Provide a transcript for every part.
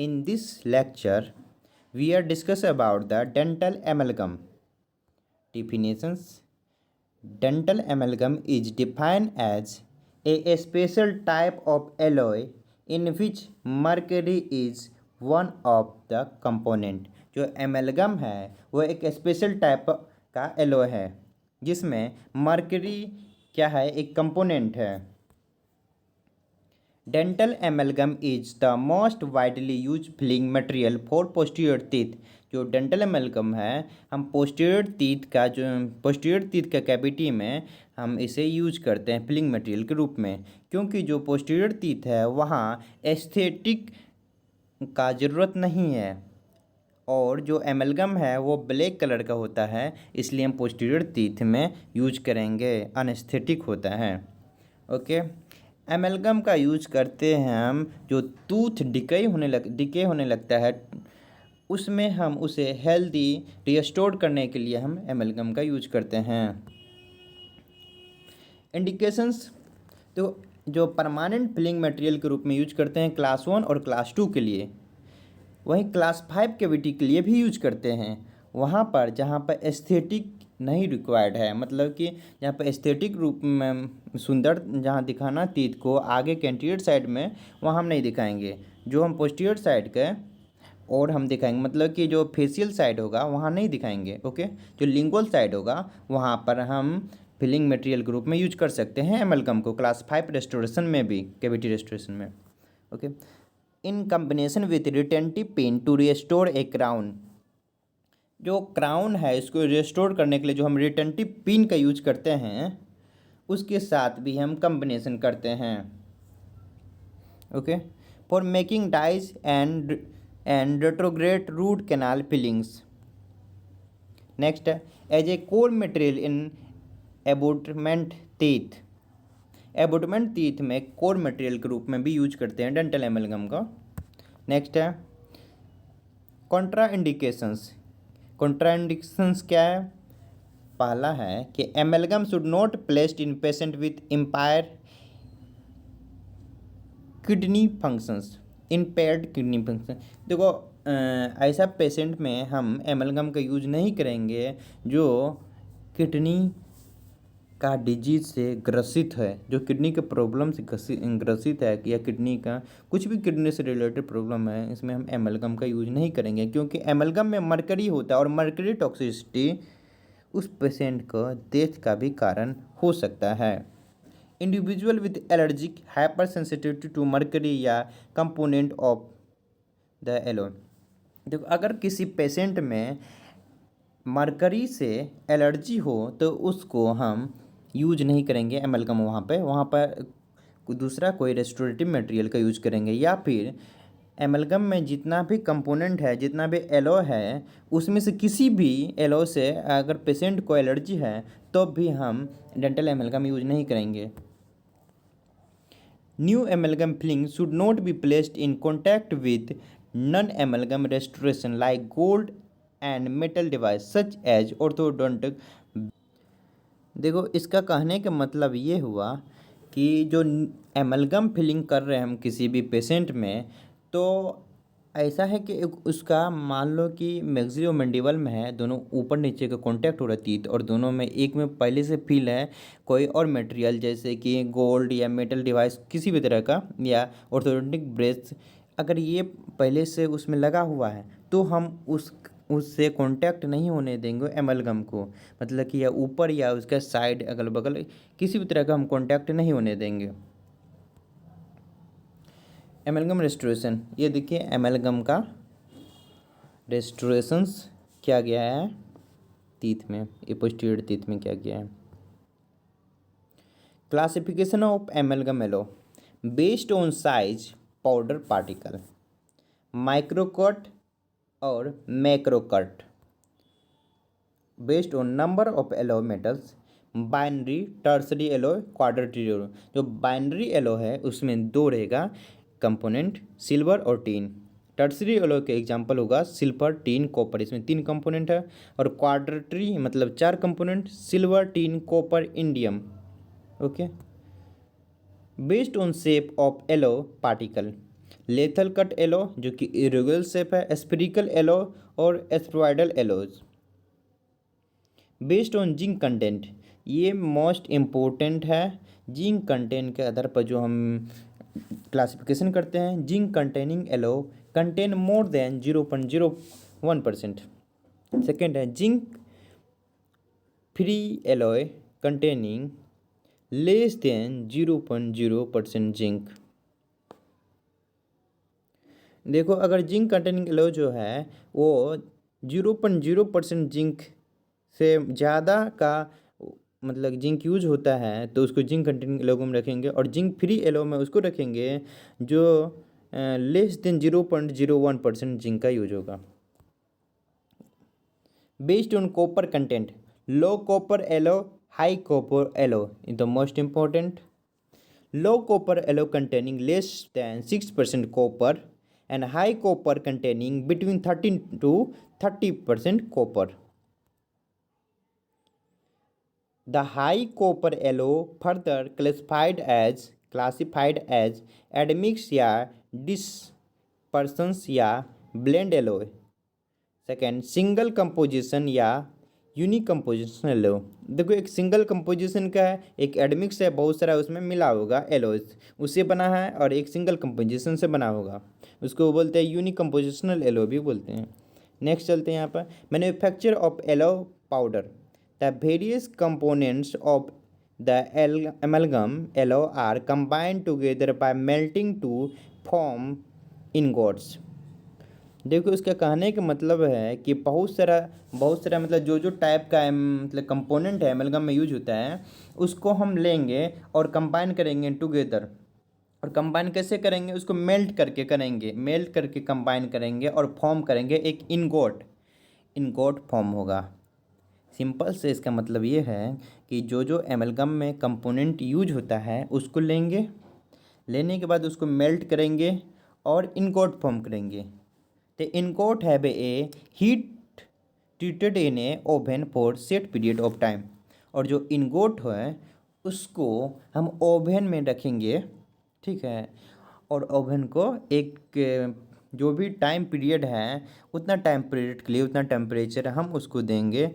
In this lecture, we are discuss about the dental amalgam. Definitions. Dental amalgam is defined as a special type of alloy in which mercury is one of the component. जो amalgam है वो एक special type का alloy है जिसमें mercury क्या है, एक कंपोनेंट है. Dental amalgam is the most widely used filling material for posterior teeth. जो डेंटल एमलगम है हम पोस्टीरियर टीथ का कैविटी में हम इसे यूज करते हैं फिलिंग मटेरियल के रूप में, क्योंकि जो पोस्टीरियर टीथ है वहाँ एस्थेटिक का ज़रूरत नहीं है और जो एमलगम है वो ब्लैक कलर का होता है, इसलिए हम पोस्टीरियर टीथ में यूज करेंगे, अनएस्थेटिक होता है. ओके. एमलगम का यूज करते हैं हम जो टूथ डिके होने लगता है उसमें हम उसे हेल्दी रिस्टोर करने के लिए हम एमलगम का यूज करते हैं. इंडिकेशंस. तो जो परमानेंट फिलिंग मटेरियल के रूप में यूज करते हैं क्लास 1 और क्लास 2 के लिए, वहीं क्लास 5 कैविटी के लिए भी यूज करते हैं वहाँ पर जहाँ पर एस्थेटिक नहीं रिक्वायर्ड है, मतलब कि जहाँ पर एस्थेटिक रूप में सुंदर जहाँ दिखाना टीथ को आगे के एंटीरियर साइड में, वहाँ हम नहीं दिखाएंगे. जो हम पोस्टीरियर साइड के और हम दिखाएंगे, मतलब कि जो फेशियल साइड होगा वहाँ नहीं दिखाएंगे. ओके. जो लिंगुअल साइड होगा वहाँ पर हम फिलिंग मटेरियल के रूप में यूज कर सकते हैं एमलगम को क्लास 5 रेस्टोरेशन में भी, कैविटी रेस्टोरेशन में. Okay. In combination with retentive pin to restore a crown. जो क्राउन है इसको रिस्टोर करने के लिए जो हम रिटेंटिव पिन का यूज करते हैं उसके साथ भी हम कम्बिनेशन करते हैं. Okay. For making dies and retrograde root canal fillings. Next है as a core material in abutment teeth. Abutment teeth में कोर मटेरियल के रूप में भी यूज करते हैं डेंटल एमलगम का. नेक्स्ट है कॉन्ट्राइंडिकेशंस. कॉन्ट्राइंडिकेशंस क्या है? पहला है कि amalgam should not placed in patient with impair kidney functions. Impaired kidney function. देखो ऐसा पेशेंट में हम एमलगम का यूज नहीं करेंगे जो किडनी का डिजीज से ग्रसित है, जो किडनी के प्रॉब्लम से ग्रसित है, या किडनी का कुछ भी किडनी से रिलेटेड प्रॉब्लम है, इसमें हम एमलगम का यूज नहीं करेंगे क्योंकि एमलगम में मरकरी होता है और मरकरी टॉक्सिसिटी उस पेशेंट को डेथ का भी कारण हो सकता है. Individual with allergic hyper sensitivity to mercury या कंपोनेंट ऑफ द एलोय. देखो अगर किसी पेशेंट में मरकरी से एलर्जी हो तो उसको हम यूज नहीं करेंगे एमलगम, वहाँ पर दूसरा कोई रेस्टोरेटिव मटेरियल का यूज करेंगे, या फिर एमलगम में जितना भी कंपोनेंट है, जितना भी एलोय है, उसमें से किसी भी एलोय से अगर पेशेंट को एलर्जी है तो भी हम डेंटल एमलगम यूज नहीं करेंगे. New amalgam filling should not be placed in contact with non amalgam restoration like gold and metal device such as orthodontic. देखो इसका कहने का मतलब ये हुआ कि जो एमलगम फिलिंग कर रहे हैं हम किसी भी पेशेंट में, तो ऐसा है कि उसका मान लो कि मैक्सिलोमैंडिबल में है, दोनों ऊपर नीचे का कांटेक्ट हो रहा है टीथ, और दोनों में एक में पहले से फिल है कोई और मटेरियल जैसे कि गोल्ड या मेटल डिवाइस किसी भी तरह का, या ऑर्थोडोंटिक ब्रेस, अगर ये पहले से उसमें लगा हुआ है तो हम उससे कांटेक्ट नहीं होने देंगे एमलगम को, मतलब कि या ऊपर या उसका साइड अगल बगल किसी भी तरह का हम कांटेक्ट नहीं होने देंगे. Amalgam restoration. ये देखिए एमलगम का रेस्टोरेशंस क्या गया है टीथ में, ये पोस्टीरियर टीथ में क्या गया है. Classification of amalgam alloy based on size, powder particle, microcut और macrocut. Based on number of alloy metals, binary, tertiary alloy, quaternary alloy. जो बाइनरी एलोय है उसमें दो रहेगा कंपोनेंट, सिल्वर और टीन. टर्सरी एलोय के एग्जांपल होगा सिल्वर, टीन, कॉपर, इसमें 3 कंपोनेंट है. और क्वाड्रेटरी मतलब 4 component, silver, tin, copper, indium. Okay. Based on shape of alloy particle, lathe cut alloy जो कि इरेगुलर शेप है, स्फेरिकल एलो और aspheroidal alloys. Based on zinc content, ये मोस्ट इम्पोर्टेंट है। जिंक कंटेंट के आधार पर जो हम क्लासिफिकेशन करते हैं, zinc containing alloy contain more than 0.01%। Second है zinc free alloy containing less than 0.0% zinc. देखो अगर जिंक कंटेनिंग एलो जो है वो 0.0% जिंक से ज़्यादा का मतलब जिंक यूज होता है तो उसको जिंक कंटेनिंग एलो में रखेंगे, और जिंक फ्री एलो में उसको रखेंगे जो लेस देन 0.01% जिंक का यूज होगा। Based on copper content, low copper alloy, high copper alloy is the most important. Low copper alloy containing less than 6% copper and high copper containing between 13 to 30% copper. The high copper alloy further classified as admix या dispersions या blend alloy. Second single composition या unique composition yellow. देखो एक single composition का है, एक एडमिक्स है, बहुत सारा उसमें मिला होगा एलोज, उससे बना है, और एक सिंगल कंपोजिशन से बना होगा, उसको बोलते हैं यूनिक कंपोजिशनल एलो भी बोलते हैं। नेक्स्ट चलते हैं यहाँ पर manufacture of alloy powder. The various components of the amalgam alloy are combined together by melting to form ingots. देखो इसका कहने का मतलब है कि बहुत सारा मतलब जो टाइप का मतलब कंपोनेंट है एमलगम में यूज होता है उसको हम लेंगे और कंबाइन करेंगे टुगेदर। और कंबाइन कैसे करेंगे, उसको मेल्ट करके करेंगे, मेल्ट करके कंबाइन करेंगे और फॉर्म करेंगे एक इनगोट फॉर्म होगा। सिंपल से इसका मतलब ये है कि जो एमलगम में कंपोनेंट यूज होता है उसको लेंगे, लेने के बाद उसको मेल्ट करेंगे और इनगोट फॉर्म करेंगे। The ingot have a heat treated in a oven for set period of time। और जो इनगोट है उसको हम ओवन में रखेंगे, ठीक है, और ओवन को एक जो भी टाइम पीरियड है उतना टाइम पीरियड के लिए उतना टेम्परेचर हम उसको देंगे,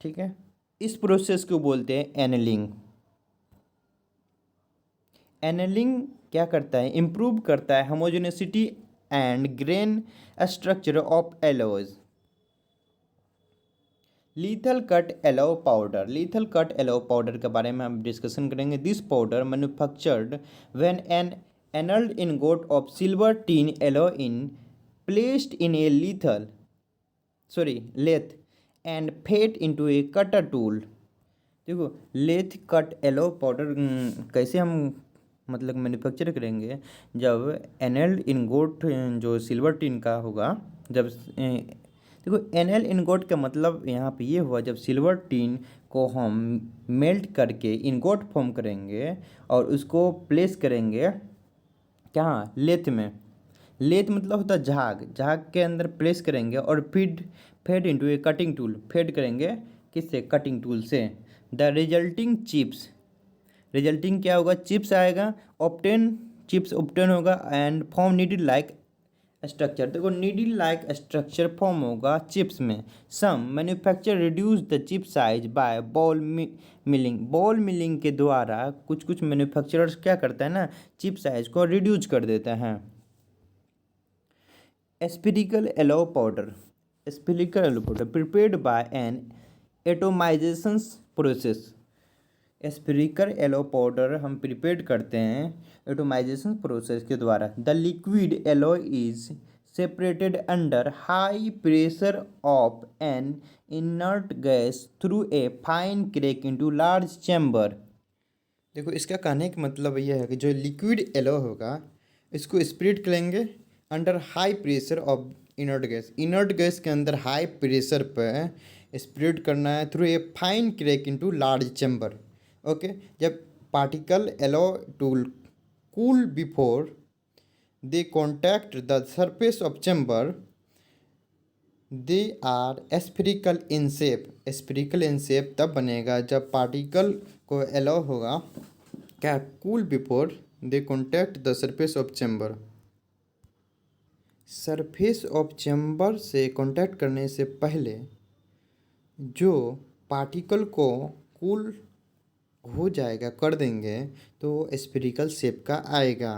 ठीक है। इस प्रोसेस को बोलते हैं एनलिंग। एनलिंग क्या करता है, इम्प्रूव करता है homogeneity and grain structure of alloys. Lathe cut alloy powder के बारे में हम डिस्कशन करेंगे। This powder manufactured when an annealed ingot of silver tin alloy in placed in a lathe and fed into a cutter tool. देखो lathe cut alloy powder कैसे हम मतलब manufacture करेंगे, जब एनएल इनगोट जो सिल्वर टिन का होगा, जब देखो एनएल इनगोट का मतलब यहाँ पे ये हुआ जब सिल्वर टिन को हम मेल्ट करके इनगोट फॉर्म करेंगे और उसको प्लेस करेंगे कहाँ, लेथ में। लेथ मतलब होता है झाग के अंदर प्लेस करेंगे और fed into a cutting tool, fed करेंगे किससे, कटिंग टूल से। द रिजल्टिंग क्या होगा, चिप्स आएगा, चिप्स ऑब्टेन होगा and form needle like structure. देखो नीडल लाइक स्ट्रक्चर फॉर्म होगा चिप्स में। Some manufacture reduce the chip size by ball milling के द्वारा कुछ मैन्युफैक्चरर्स क्या करता है ना, चिप साइज को रिड्यूस कर देते हैं। Spherical alloy powder prepared by an atomisation process. Spherical alloy powder हम प्रिपेयर करते हैं एटोमाइजेशन प्रोसेस के द्वारा। The liquid alloy is separated under high pressure of an inert gas through a fine crack into large chamber. देखो इसका कहने का मतलब यह है कि जो लिक्विड एलो होगा इसको स्प्रेड करेंगे under high pressure of inert gas के अंदर हाई प्रेशर पर स्प्रेड करना है through a fine crack into large chamber. Okay, जब particle alloy tool cool before they contact the surface of chamber they are spherical in shape तब बनेगा जब particle को एलो होगा क्या, cool before they contact the surface of chamber. Surface of chamber से contact करने से पहले जो पार्टिकल को कूल हो जाएगा कर देंगे तो स्फेरिकल शेप का आएगा।